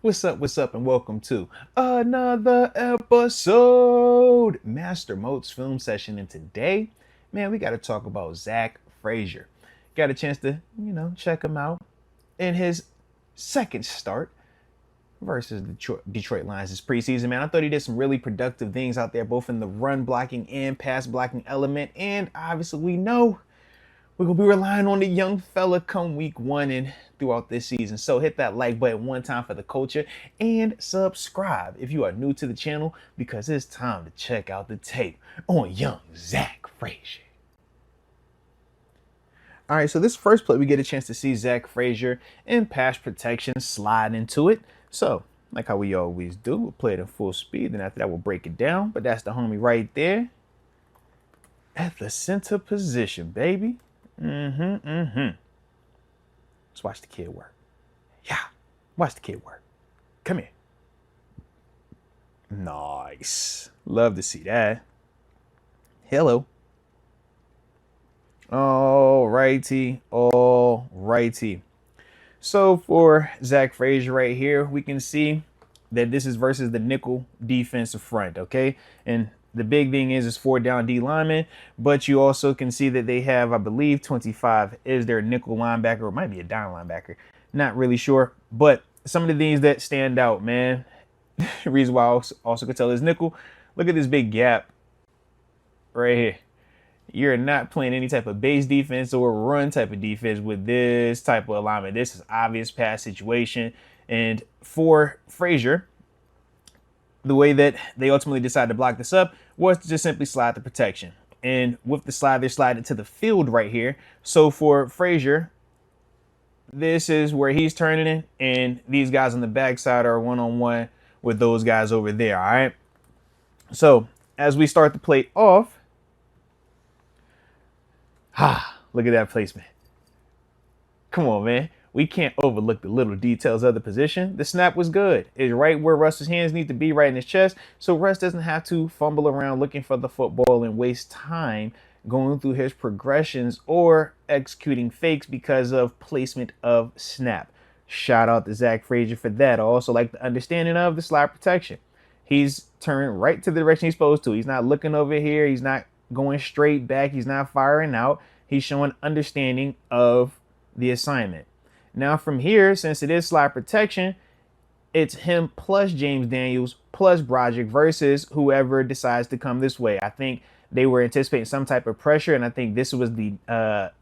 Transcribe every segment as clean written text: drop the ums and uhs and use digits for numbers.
What's up, and welcome to another episode, Master Moats Film Session. And today, man, we got to talk about Zach Frazier. Got a chance to, check him out in his second start versus Detroit Lions this preseason, man. I thought he did some really productive things out there, both in the run blocking and pass blocking element. And obviously, we know we're going to be relying on the young fella come week one and throughout this season. So hit that like button one time for the culture and subscribe if you are new to the channel, because it's time to check out the tape on young Zach Frazier. All right, so this first play, we get a chance to see Zach Frazier in pass protection slide into it. So like how we always do, we'll play it in full speed. Then after that, we'll break it down. But that's the homie right there at the center position, baby. Let's watch the kid work. Yeah, watch the kid work. Come here. Nice. Love to see that. Hello. All righty. So for Zach Frazier right here, we can see that this is versus the nickel defensive front, okay? And the big thing is 4 down D linemen, but you also can see that they have, I believe, 25 is their nickel linebacker, or it might be a dime linebacker. Not really sure, but some of the things that stand out, man. The reason why I also could tell is nickel. Look at this big gap right here. You're not playing any type of base defense or run type of defense with this type of alignment. This is obvious pass situation. And for Frazier, the way that they ultimately decided to block this up was to just simply slide the protection. And with the slide, they're sliding to the field right here. So for Frazier, this is where he's turning it, and these guys on the backside are one-on-one with those guys over there, all right? So as we start the play off, look at that placement. Come on, man. We can't overlook the little details of the position. The snap was good. It's right where Russ's hands need to be, right in his chest. So Russ doesn't have to fumble around looking for the football and waste time going through his progressions or executing fakes because of placement of snap. Shout out to Zach Frazier for that. I also like the understanding of the slide protection. He's turned right to the direction he's supposed to. He's not looking over here. He's not going straight back. He's not firing out. He's showing understanding of the assignment. Now from here, since it is slide protection, it's him plus James Daniels plus Broderick versus whoever decides to come this way. I think they were anticipating some type of pressure, and I think this was the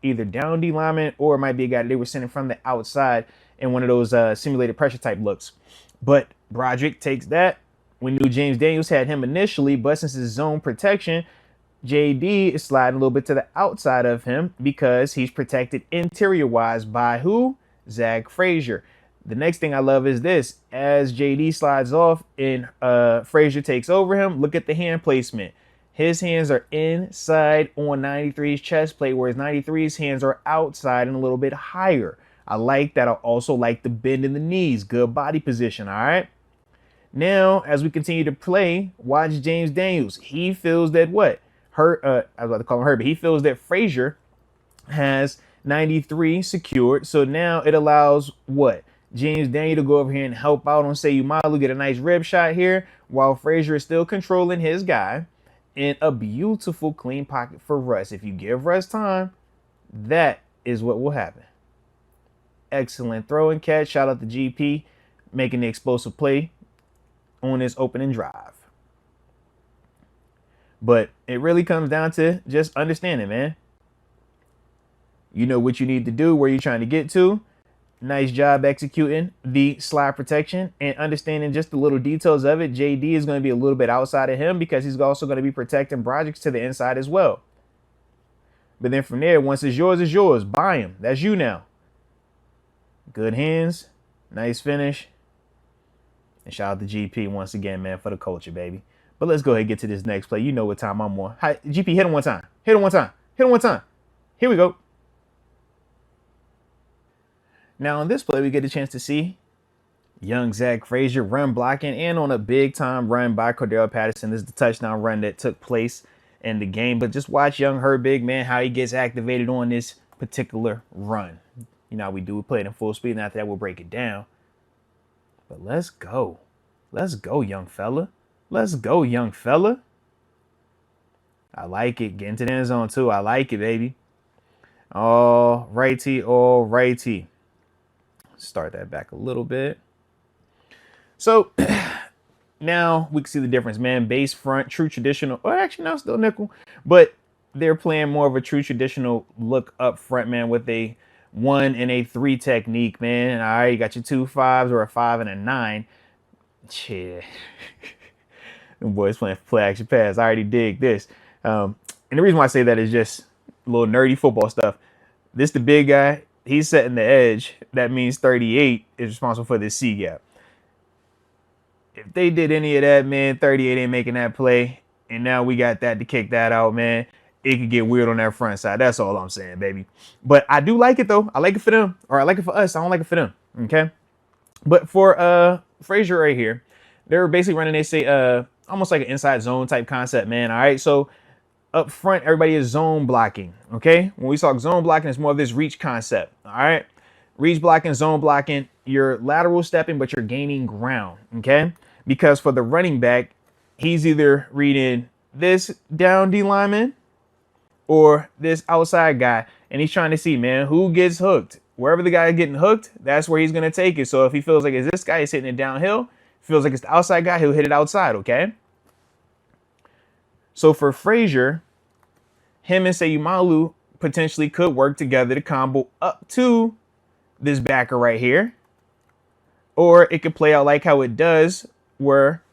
either down D lineman or it might be a guy that they were sending from the outside in one of those simulated pressure type looks. But Broderick takes that. We knew James Daniels had him initially, but since it's zone protection, JD is sliding a little bit to the outside of him because he's protected interior-wise by who? Zach Frazier. The next thing I love is this. As JD slides off and Frazier takes over him, look at the hand placement. His hands are inside on 93's chest plate, whereas 93's hands are outside and a little bit higher. I like that. I also like the bend in the knees. Good body position, all right? Now, as we continue to play, watch James Daniels. He feels that what? I was about to call him Herbert. He feels that Frazier has 93 secured. So now it allows what? James Daniel to go over here and help out on Sayumalu, get a nice rib shot here while Frazier is still controlling his guy in a beautiful clean pocket for Russ. If you give Russ time, that is what will happen. Excellent throw and catch. Shout out to GP making the explosive play on this opening drive. But it really comes down to just understanding, man. You know what you need to do, where you're trying to get to. Nice job executing the slide protection and understanding just the little details of it. JD is going to be a little bit outside of him because he's also going to be protecting Broderick to the inside as well. But then from there, once it's yours. Buy him. That's you now. Good hands. Nice finish. And shout out to GP once again, man, for the culture, baby. But let's go ahead and get to this next play. You know what time I'm on. Hi, GP, hit him one time. Hit him one time. Here we go. Now on this play, we get a chance to see young Zach Frazier run blocking and on a big time run by Cordell Patterson. This is the touchdown run that took place in the game. But just watch young Herbig, man, how he gets activated on this particular run. You know how we do. We play it in full speed, and after that, we'll break it down. But let's go. Let's go, young fella. Let's go, young fella. I like it. Get into the end zone, too. I like it, baby. All righty, all righty. Start that back a little bit. So now we can see the difference, man. Base front, true traditional. Or actually, no, still nickel. But they're playing more of a true traditional look up front, man, with a 1 and a 3 technique, man. All right, you got your 2 5s or a 5 and a 9. Yeah. Them boys playing play action pass. I already dig this. And the reason why I say that is just a little nerdy football stuff. This the big guy. He's setting the edge. That means 38 is responsible for this C gap. If they did any of that, man, 38 ain't making that play. And now we got that to kick that out, man. It could get weird on that front side. That's all I'm saying, baby. But I do like it, though. I like it for them. Or I like it for us. I don't like it for them. Okay? But for Frazier right here, they're basically running, they say, almost like an inside zone type concept, man. All right? So up front, everybody is zone blocking, okay? When we talk zone blocking, it's more of this reach concept, all right? Reach blocking, zone blocking, you're lateral stepping, but you're gaining ground, okay? Because for the running back, he's either reading this down D lineman or this outside guy, and he's trying to see, man, who gets hooked. Wherever the guy is getting hooked, that's where he's going to take it. So if he feels like it's this guy, he's hitting it downhill. Feels like it's the outside guy, he'll hit it outside, okay? So for Frazier, him and Sayumalu potentially could work together to combo up to this backer right here. Or it could play out like how it does where,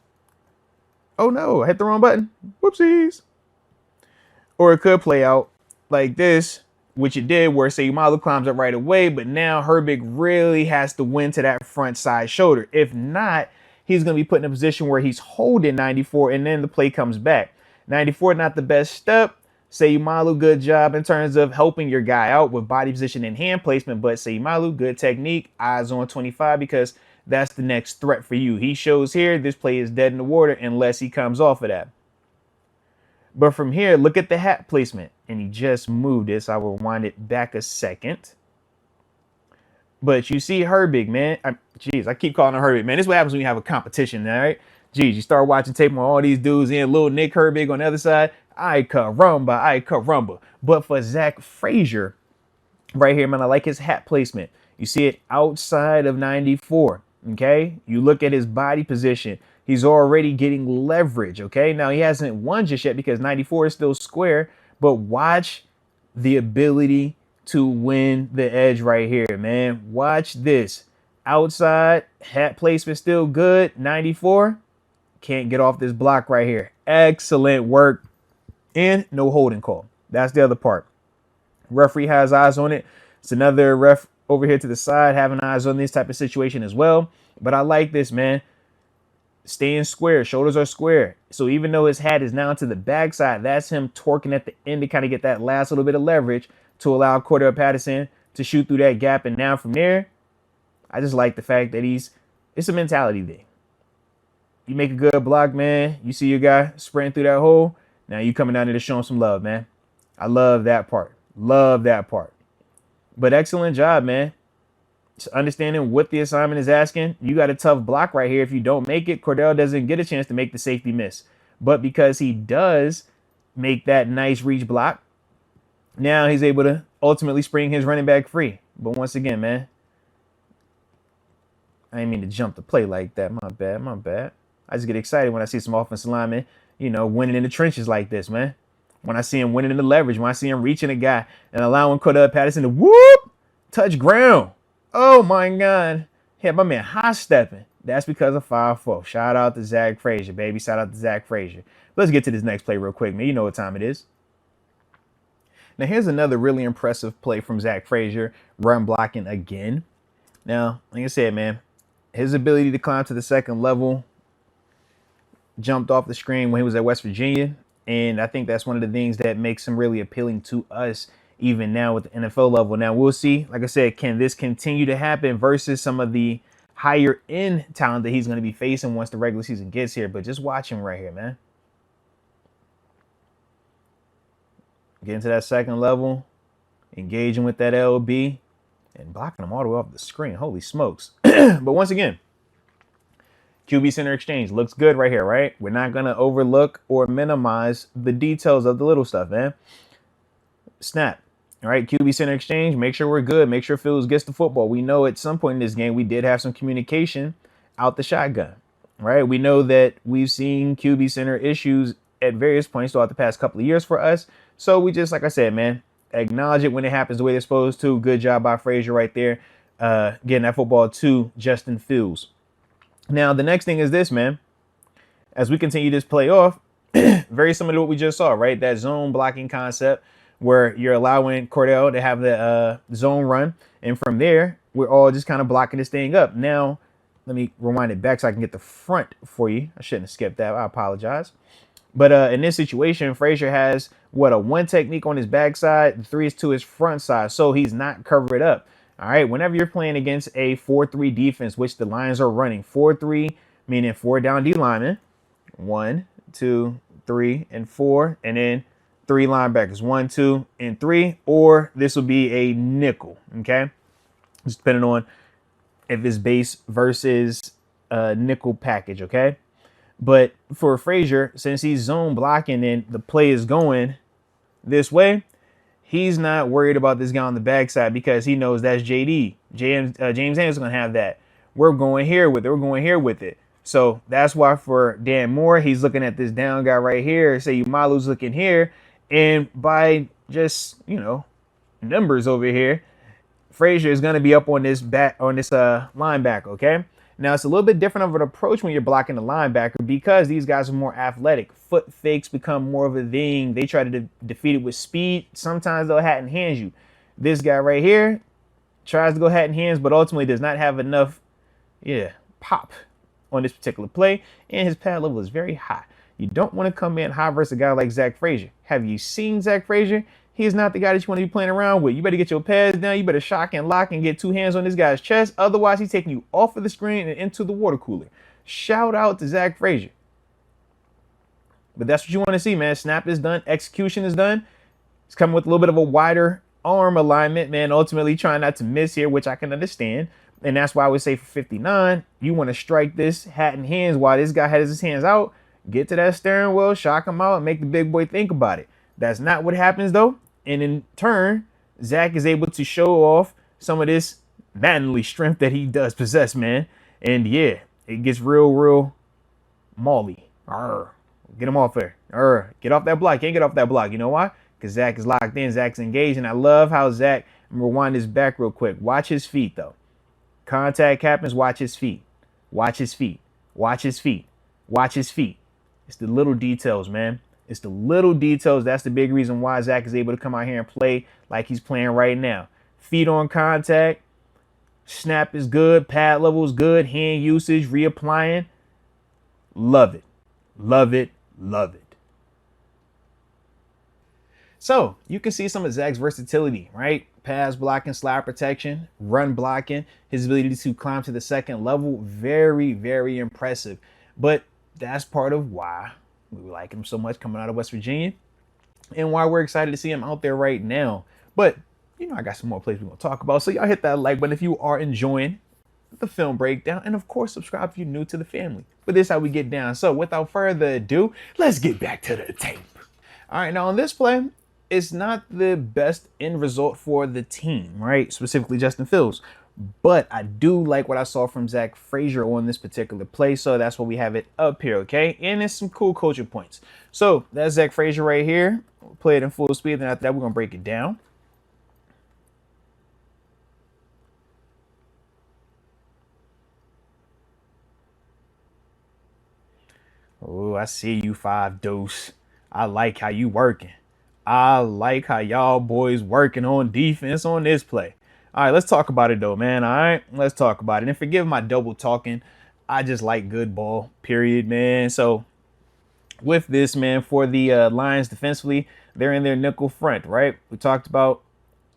oh no, I hit the wrong button. Whoopsies. Or it could play out like this, which it did, where Sayumalu climbs up right away, but now Herbig really has to win to that front side shoulder. If not, he's going to be put in a position where he's holding 94 and then the play comes back. 94, not the best step. Sayumalu, good job in terms of helping your guy out with body position and hand placement. But Sayumalu, good technique. Eyes on 25 because that's the next threat for you. He shows here this play is dead in the water unless he comes off of that. But from here, look at the hat placement. And he just moved this. I will wind it back a second. But you see Herbig, man. Jeez, I keep calling him Herbig, man. This is what happens when you have a competition, all right? Jeez, you start watching tape on all these dudes in, little Nick Herbig on the other side. Ay caramba. But for Zach Frazier, right here, man, I like his hat placement. You see it outside of 94, okay? You look at his body position. He's already getting leverage, okay? Now, he hasn't won just yet because 94 is still square, but watch the ability to win the edge right here, man. Watch this. Outside, hat placement still good. 94, can't get off this block right here. Excellent work. And no holding call. That's the other part. Referee has eyes on it. It's another ref over here to the side having eyes on this type of situation as well. But I like this, man. Staying square. Shoulders are square. So even though his hat is now to the backside, that's him torquing at the end to kind of get that last little bit of leverage to allow Cordell Patterson to shoot through that gap. And now from there, I just like the fact that it's a mentality thing. You make a good block, man. You see your guy sprinting through that hole. Now you coming down there to show him some love, man. I love that part. Love that part. But excellent job, man. Just understanding what the assignment is asking. You got a tough block right here. If you don't make it, Cordell doesn't get a chance to make the safety miss. But because he does make that nice reach block, now he's able to ultimately spring his running back free. But once again, man, I didn't mean to jump the play like that. My bad. I just get excited when I see some offensive linemen, winning in the trenches like this, man. When I see him winning in the leverage, when I see him reaching a guy and allowing Cordell Patterson to whoop, touch ground. Oh, my God. Yeah, my man high stepping. That's because of 5'4". Shout out to Zach Frazier, baby. Shout out to Zach Frazier. Let's get to this next play real quick, man. You know what time it is. Now, here's another really impressive play from Zach Frazier, run blocking again. Now, like I said, man, his ability to climb to the second level jumped off the screen when he was at West Virginia. And I think that's one of the things that makes him really appealing to us even now with the NFL level. Now, we'll see. Like I said, can this continue to happen versus some of the higher end talent that he's going to be facing once the regular season gets here? But just watch him right here, man. Getting to that second level, engaging with that LB, and blocking him all the way off the screen. Holy smokes. But once again, QB center exchange looks good right here, right? We're not going to overlook or minimize the details of the little stuff, man. Snap. All right, QB center exchange, make sure we're good. Make sure Fields gets the football. We know at some point in this game, we did have some communication out the shotgun, right? We know that we've seen QB center issues at various points throughout the past couple of years for us. So we just, like I said, man, acknowledge it when it happens the way they're supposed to. Good job by Frazier right there, getting that football to Justin Fields. Now, the next thing is this, man. As we continue this play off, very similar to what we just saw, right? That zone blocking concept where you're allowing Cordell to have the zone run. And from there, we're all just kind of blocking this thing up. Now, let me rewind it back so I can get the front for you. I shouldn't have skipped that. I apologize. But in this situation, Frazier has, a 1 technique on his backside, 3 is to his front side. So he's not covered up. All right, whenever you're playing against a 4-3 defense, which the Lions are running, 4-3, meaning 4 down D linemen, 1, 2, 3, and 4, and then 3 linebackers, 1, 2, and 3, or this will be a nickel, okay? Just depending on if it's base versus nickel package, okay? But for Frazier, since he's zone blocking and the play is going this way, he's not worried about this guy on the backside because he knows that's JD. James Anderson is going to have that. We're going here with it. We're going here with it. So that's why for Dan Moore, he's looking at this down guy right here. Say Umalu's looking here. And by just, numbers over here, Frazier is going to be up on this linebacker, okay? Now, it's a little bit different of an approach when you're blocking the linebacker because these guys are more athletic. Foot fakes become more of a thing. They try to defeat it with speed. Sometimes they'll hat and hands you. This guy right here tries to go hat and hands, but ultimately does not have enough, pop on this particular play. And his pad level is very high. You don't want to come in high versus a guy like Zach Frazier. Have you seen Zach Frazier? He is not the guy that you want to be playing around with. You better get your pads down. You better shock and lock and get 2 hands on this guy's chest. Otherwise, he's taking you off of the screen and into the water cooler. Shout out to Zach Frazier. But that's what you want to see, man. Snap is done. Execution is done. He's coming with a little bit of a wider arm alignment, man. Ultimately trying not to miss here, which I can understand. And that's why I would say for 59, you want to strike this hat in hands while this guy has his hands out. Get to that steering wheel, shock him out, and make the big boy think about it. That's not what happens, though. And in turn, Zach is able to show off some of this manly strength that he does possess, man. And yeah, it gets real Molly. Get him off there. Get off that block. Can't get off that block. You know why? Because Zach is locked in. Zach's engaged. And I love how Zach, I'm going to rewind this back real quick. Watch his feet, though. Contact happens. Watch his feet. Watch his feet. Watch his feet. Watch his feet. It's the little details, man. It's the little details. That's the big reason why Zach is able to come out here and play like he's playing right now. Feet on contact. Snap is good. Pad level is good. Hand usage, reapplying. Love it. Love it. Love it. So you can see some of Zach's versatility, right? Pass blocking, slide protection, run blocking, his ability to climb to the second level. Very impressive. But that's part of why we like him so much coming out of West Virginia and why we're excited to see him out there right now. But, I got some more plays we're going to talk about. So y'all hit that like button if you are enjoying the film breakdown. And, of course, subscribe if you're new to the family. But this is how we get down. So without further ado, let's get back to the tape. All right, now on this play, it's not the best end result for the team, right? Specifically Justin Fields. But I do like what I saw from Zach Frazier on this particular play. So that's why we have it up here, okay? And it's some cool coaching points. So that's Zach Frazier right here. We'll play it in full speed. Then after that, we're going to break it down. Oh, I see you, 5 Deuce. I like how you working. I like how y'all boys working on defense on this play. All right, let's talk about it, though, man. All right, let's talk about it. And forgive my double talking. I just like good ball, period, man. So with this, man, for the Lions defensively, they're in their nickel front, right? We talked about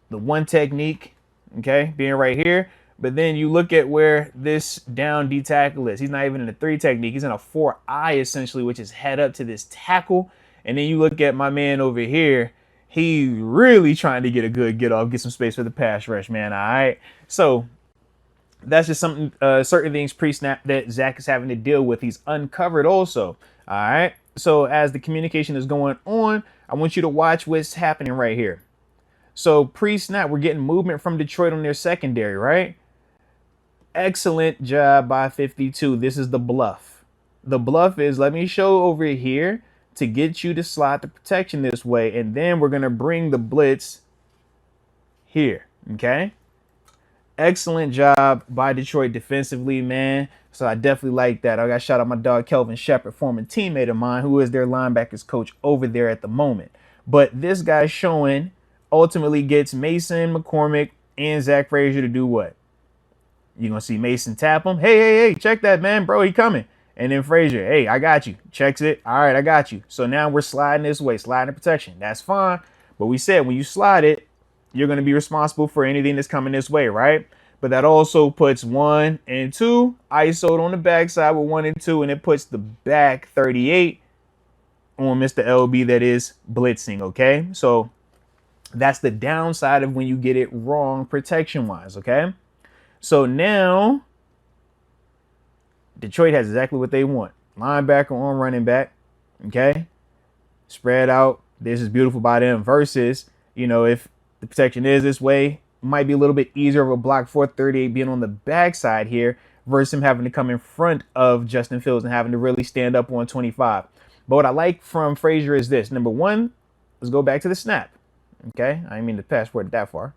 the 1 technique, okay, being right here. But then you look at where this down D tackle is. He's not even in a 3 technique. He's in a 4-eye, essentially, which is head up to this tackle. And then you look at my man over here. He's really trying to get a good get off, get some space for the pass rush, man. All right. So That's just something, certain things pre-snap that Zach is having to deal with. He's uncovered also. All right. So as the communication is going on, I want you to watch what's happening right here. So pre-snap, we're getting movement from Detroit on their secondary, right? Excellent job by 52. This is the bluff. The bluff is, let me show over here to get you to slide the protection this way. And then we're going to bring the blitz here. Okay. Excellent job by Detroit defensively, man. So I definitely like that. I got to shout out my dog Kelvin Shepard, former teammate of mine, who is their linebackers coach over there at the moment. But this guy showing ultimately gets Mason, McCormick, and Zach Frazier to do what? You're going to see Mason tap him. Hey, check that, man. Bro, he coming. And then Frazier, hey, I got you. Checks it. All right, I got you. So now we're sliding this way, sliding the protection. That's fine. But we said when you slide it, you're going to be responsible for anything that's coming this way, right? But that also puts 1 and 2 ISO'd on the backside with 1 and 2, and it puts the back 38 on Mr. LB that is blitzing, okay? So that's the downside of when you get it wrong protection-wise, okay? So now Detroit has exactly what they want. Linebacker on running back, okay? Spread out. This is beautiful by them versus, you know, if the protection is this way, it might be a little bit easier of a block for 38 being on the backside here versus him having to come in front of Justin Fields and having to really stand up on 25. But what I like from Frazier is this. Number one, let's go back to the snap. Okay, I didn't mean to pass forward that far.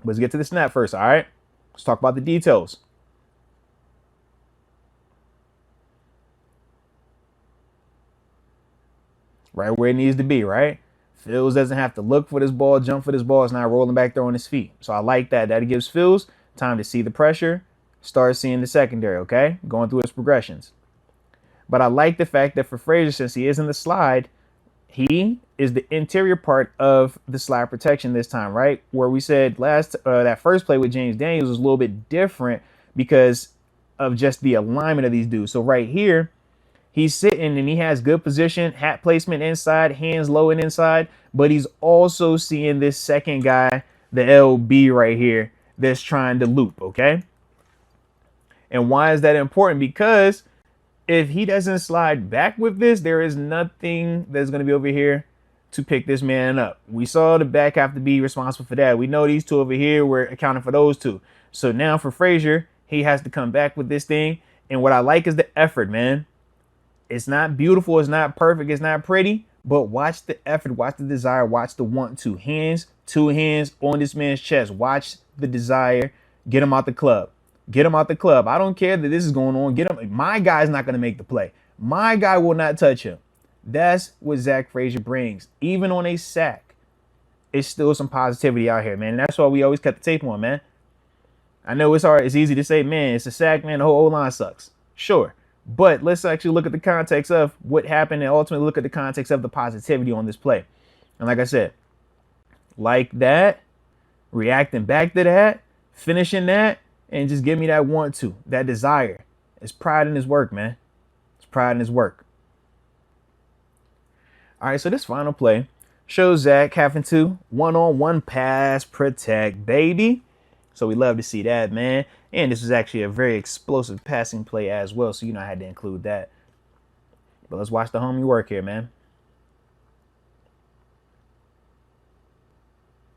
Let's get to the snap first, all right? Let's talk about the details. Right where it needs to be, right? Fields doesn't have to look for this ball, jump for this ball. It's not rolling back there on his feet. So I like that. That gives Fields time to see the pressure, start seeing the secondary, okay? Going through his progressions. But I like the fact that for Frazier, since he is in the slide, he is the interior part of the slide protection this time, right? Where we said that first play with James Daniels was a little bit different because of just the alignment of these dudes. So right here, he's sitting and he has good position, hat placement inside, hands low and inside, but he's also seeing this second guy, the LB right here, that's trying to loop, okay? And why is that important? Because if he doesn't slide back with this, there is nothing that's going to be over here to pick this man up. We saw the back have to be responsible for that. We know these two over here were accounting for those two. So now for Frazier, he has to come back with this thing. And what I like is the effort, man. It's not beautiful. It's not perfect. It's not pretty. But watch the effort. Watch the desire. Watch the want to. Hands, 2 hands on this man's chest. Watch the desire. Get him out the club. Get him out the club. I don't care that this is going on. Get him. My guy's not going to make the play. My guy will not touch him. That's what Zach Frazier brings. Even on a sack, it's still some positivity out here, man. And that's why we always cut the tape on, man. I know it's hard. It's easy to say, man, it's a sack, man. The whole O-line sucks. Sure. But let's actually look at the context of what happened and ultimately look at the context of the positivity on this play. And like I said, like that, reacting back to that, finishing that, and just give me that want to, that desire. It's pride in his work, man. It's pride in his work. All right, so this final play shows Zach having to one-on-one pass protect, baby. So we love to see that, man. And this was actually a very explosive passing play as well, so you know I had to include that. But let's watch the homie work here, man.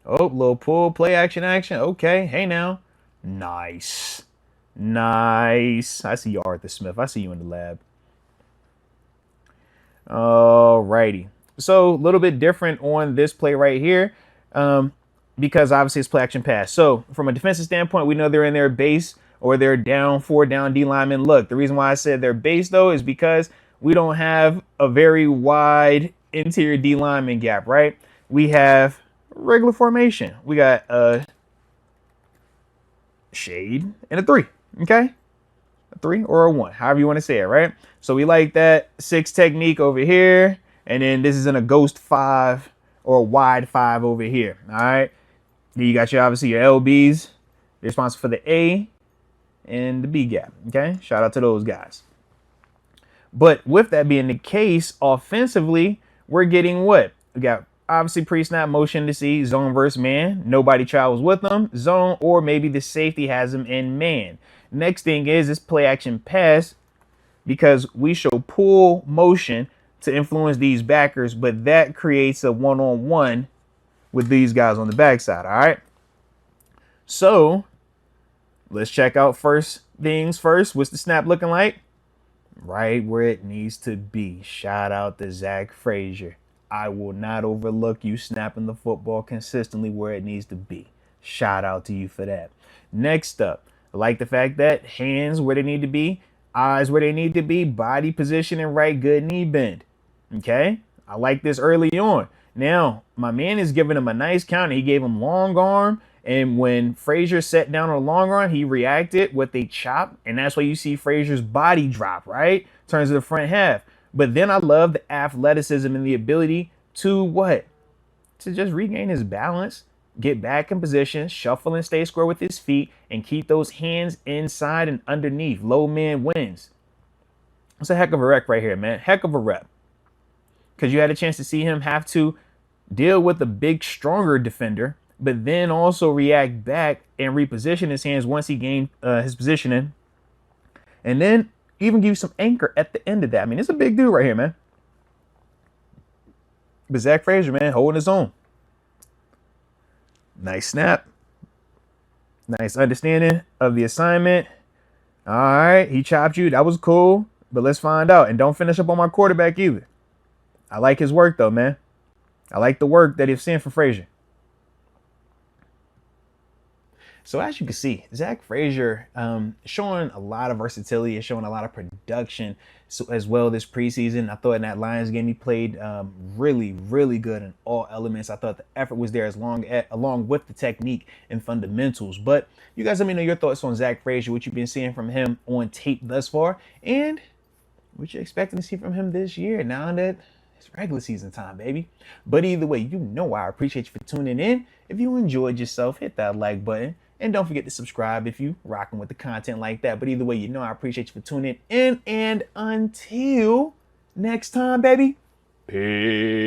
Oh, little pull, play action. Okay, hey now. Nice. Nice. I see you, Arthur Smith. I see you in the lab. Alrighty. So a little bit different on this play right here. Because obviously it's play action pass. So from a defensive standpoint, we know they're in their base or they're down 4 down D linemen. Look, the reason why I said they're base though is because we don't have a very wide interior D lineman gap, right? We have regular formation. We got a shade and a 3, okay? A 3 or a 1, however you want to say it, right? So we like that 6 technique over here. And then this is in a ghost 5 or a wide 5 over here, all right? Then you got obviously your LBs. They're responsible for the A and the B gap. Okay. Shout out to those guys. But with that being the case, offensively, we're getting what? We got Obviously, pre-snap motion to see zone versus man. Nobody travels with them. Zone, or maybe the safety has him in man. Next thing is this play action pass, because we show pull motion to influence these backers, but that creates a one-on-one with these guys on the backside. All right. So let's check out first things first. What's the snap looking like? Right where it needs to be. Shout out to Zach Frazier. I will not overlook you snapping the football consistently where it needs to be. Shout out to you for that. Next up, I like the fact that hands where they need to be, eyes where they need to be, body position and right, good knee bend. Okay, I like this early on. Now, my man is giving him a nice counter. He gave him long arm, and when Frazier sat down on a long arm, he reacted with a chop, and that's why you see Frazier's body drop, right? Turns to the front half. But then I love the athleticism and the ability to what? To just regain his balance, get back in position, shuffle and stay square with his feet, and keep those hands inside and underneath. Low man wins. It's a heck of a rep right here, man. Heck of a rep. Because you had a chance to see him have to deal with a big, stronger defender, but then also react back and reposition his hands once he gained his positioning. And then even give you some anchor at the end of that. I mean, it's a big dude right here, man. But Zach Frazier, man, holding his own. Nice snap. Nice understanding of the assignment. All right, he chopped you. That was cool. But let's find out. And don't finish up on my quarterback either. I like his work, though, man. I like the work that he's seeing from Frazier. So as you can see, Zach Frazier showing a lot of versatility, is showing a lot of production as well this preseason. I thought in that Lions game he played really, really good in all elements. I thought the effort was there along with the technique and fundamentals. But you guys let me know your thoughts on Zach Frazier, what you've been seeing from him on tape thus far, and what you're expecting to see from him this year now that it's regular season time, baby. But either way, you know I appreciate you for tuning in. If you enjoyed yourself, hit that like button. And don't forget to subscribe if you rocking with the content like that. But either way, you know I appreciate you for tuning in. And until next time, baby. Peace.